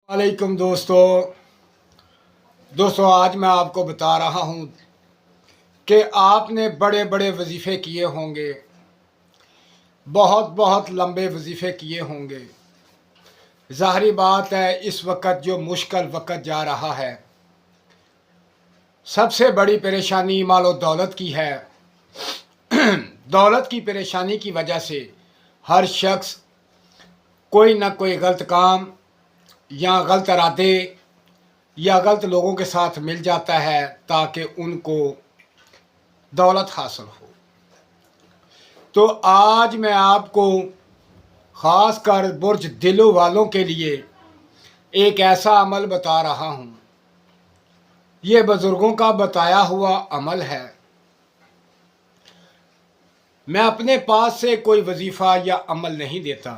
वालेकुम दोस्तों आज मैं आपको बता रहा हूँ कि आपने बड़े बड़े वजीफ़े किए होंगे, बहुत बहुत लंबे वजीफ़े किए होंगे। ज़ाहिरी बात है इस वक्त जो मुश्किल वक्त जा रहा है, सबसे बड़ी परेशानी मालो दौलत की है। दौलत की परेशानी की वजह से हर शख्स कोई ना कोई गलत काम या गलत इरादे या गलत लोगों के साथ मिल जाता है ताकि उनको दौलत हासिल हो। तो आज मैं आपको ख़ास कर बुर्ज दिलों वालों के लिए एक ऐसा अमल बता रहा हूँ। ये बुज़ुर्गों का बताया हुआ अमल है। मैं अपने पास से कोई वजीफ़ा या अमल नहीं देता।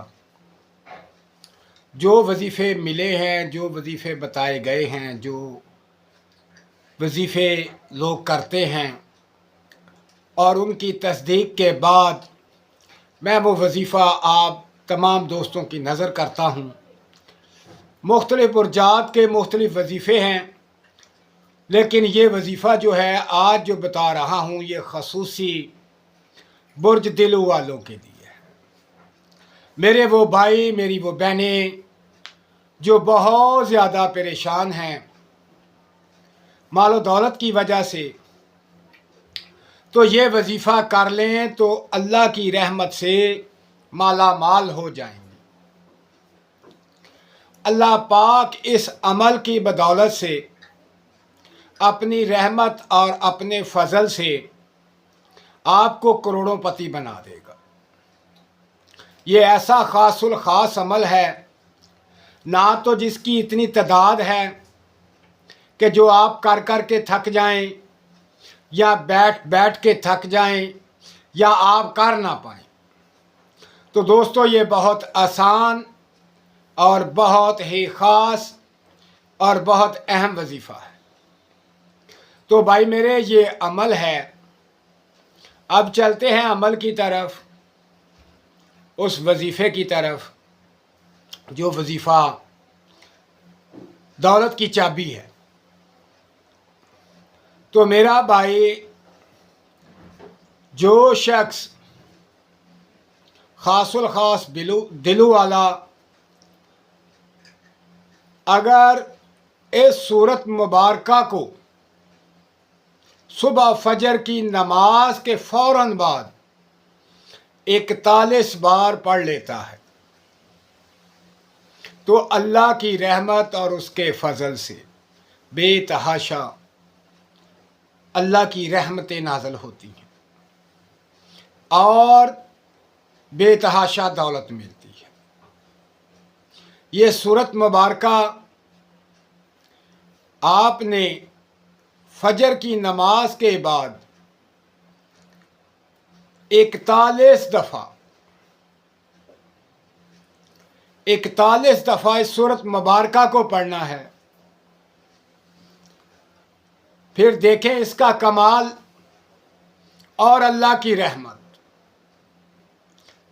जो वजीफ़े मिले हैं, जो वजीफ़े बताए गए हैं, जो वजीफ़े लोग करते हैं और उनकी तस्दीक के बाद मैं वो वजीफ़ा आप तमाम दोस्तों की नज़र करता हूँ। मुख्तलिफ़ बुर्जात के मुख्तलिफ़ वजीफ़े हैं, लेकिन ये वजीफ़ा जो है आज जो बता रहा हूँ ये खसूसी बुर्ज दिलों वालों के लिए है। मेरे वो भाई, मेरी वो बहनें जो बहुत ज़्यादा परेशान हैं मालो दौलत की वजह से, तो ये वजीफ़ा कर लें तो अल्लाह की रहमत से माला माल हो जाएंगे। अल्लाह पाक इस अमल की बदौलत से अपनी रहमत और अपने फजल से आपको करोड़ोंपति बना देगा। ये ऐसा खासुल ख़ास अमल है, ना तो जिसकी इतनी तादाद है कि जो आप कर कर के थक जाएं या बैठ बैठ के थक जाएं या आप कर ना पाएं। तो दोस्तों ये बहुत आसान और बहुत ही ख़ास और बहुत अहम वजीफ़ा है। तो भाई मेरे ये अमल है। अब चलते हैं अमल की तरफ, उस वजीफ़े की तरफ जो वजीफ़ा दौलत की चाबी है। तो मेरा भाई, जो शख्स खासुल ख़ास दिलों वाला अगर इस सूरत मुबारका को सुबह फजर की नमाज के फ़ौरन बाद 41 बार पढ़ लेता है तो अल्लाह की रहमत और उसके फजल से बेतहाशा अल्लाह की रहमतें नाज़िल होती हैं और बेतहाशा दौलत मिलती है। ये सूरत मुबारका आपने फजर की नमाज के बाद 41 दफ़ा इस सूरत मुबारका को पढ़ना है। फिर देखें इसका कमाल और अल्लाह की रहमत,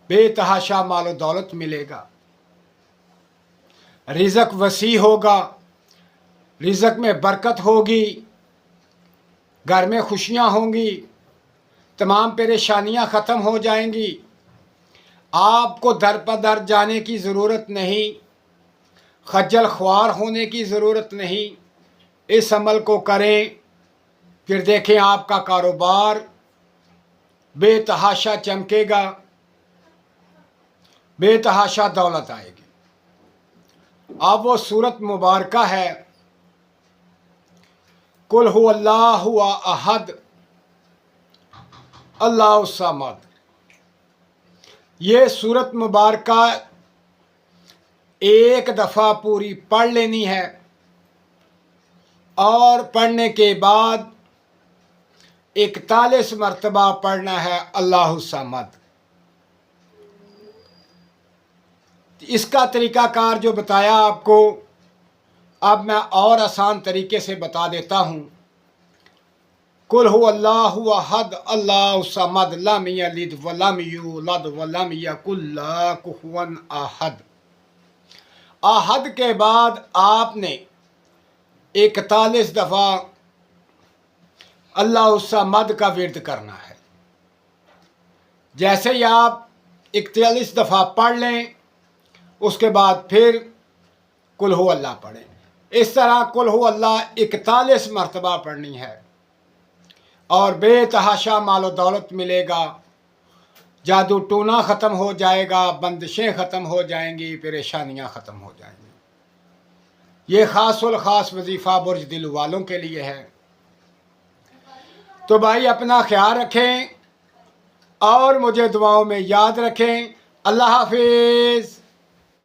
बेतहाशा मालो दौलत मिलेगा, रिज़्क़ वसी होगा, रिज़्क़ में बरकत होगी, घर में खुशियाँ होंगी, तमाम परेशानियाँ ख़त्म हो जाएंगी। आपको दर पर दर जाने की ज़रूरत नहीं, खज्जल ख्वार होने की ज़रूरत नहीं। इस अमल को करें, फिर देखें आपका कारोबार बेतहाशा चमकेगा, बेतहाशा दौलत आएगी। अब वो सूरत मुबारका है कुल हु अल्लाहु अहद अल्लाहु समद। ये सूरत मुबारका एक दफ़ा पूरी पढ़ लेनी है और पढ़ने के बाद 41 मरतबा पढ़ना है अल्लाहु समद। इसका तरीक़ाकार जो बताया आपको, अब मैं और आसान तरीके से बता देता हूँ। कुल हु अल्लाहु अहद अल्लाहु समद लम यलिद वलम यूलद वलम यकुल लहु कुफुवन अहद। आहद के बाद आपने 41 दफ़ा अल्लाह उस्समद का विर्द करना है। जैसे ही आप 41 दफ़ा पढ़ लें, उसके बाद फिर कुल हु अल्लाह पढ़ें। इस तरह कुल हु अल्लाह 41 मरतबा पढ़नी है और बेतहाशा मालो दौलत मिलेगा, जादू टूना ख़त्म हो जाएगा, बंदिशें ख़त्म हो जाएंगी, परेशानियां ख़त्म हो जाएंगी। ये ख़ासुल ख़ास वजीफ़ा बुर्ज दिल वालों के लिए है। तो भाई अपना ख्याल रखें और मुझे दुआओं में याद रखें। अल्लाह हाफिज़।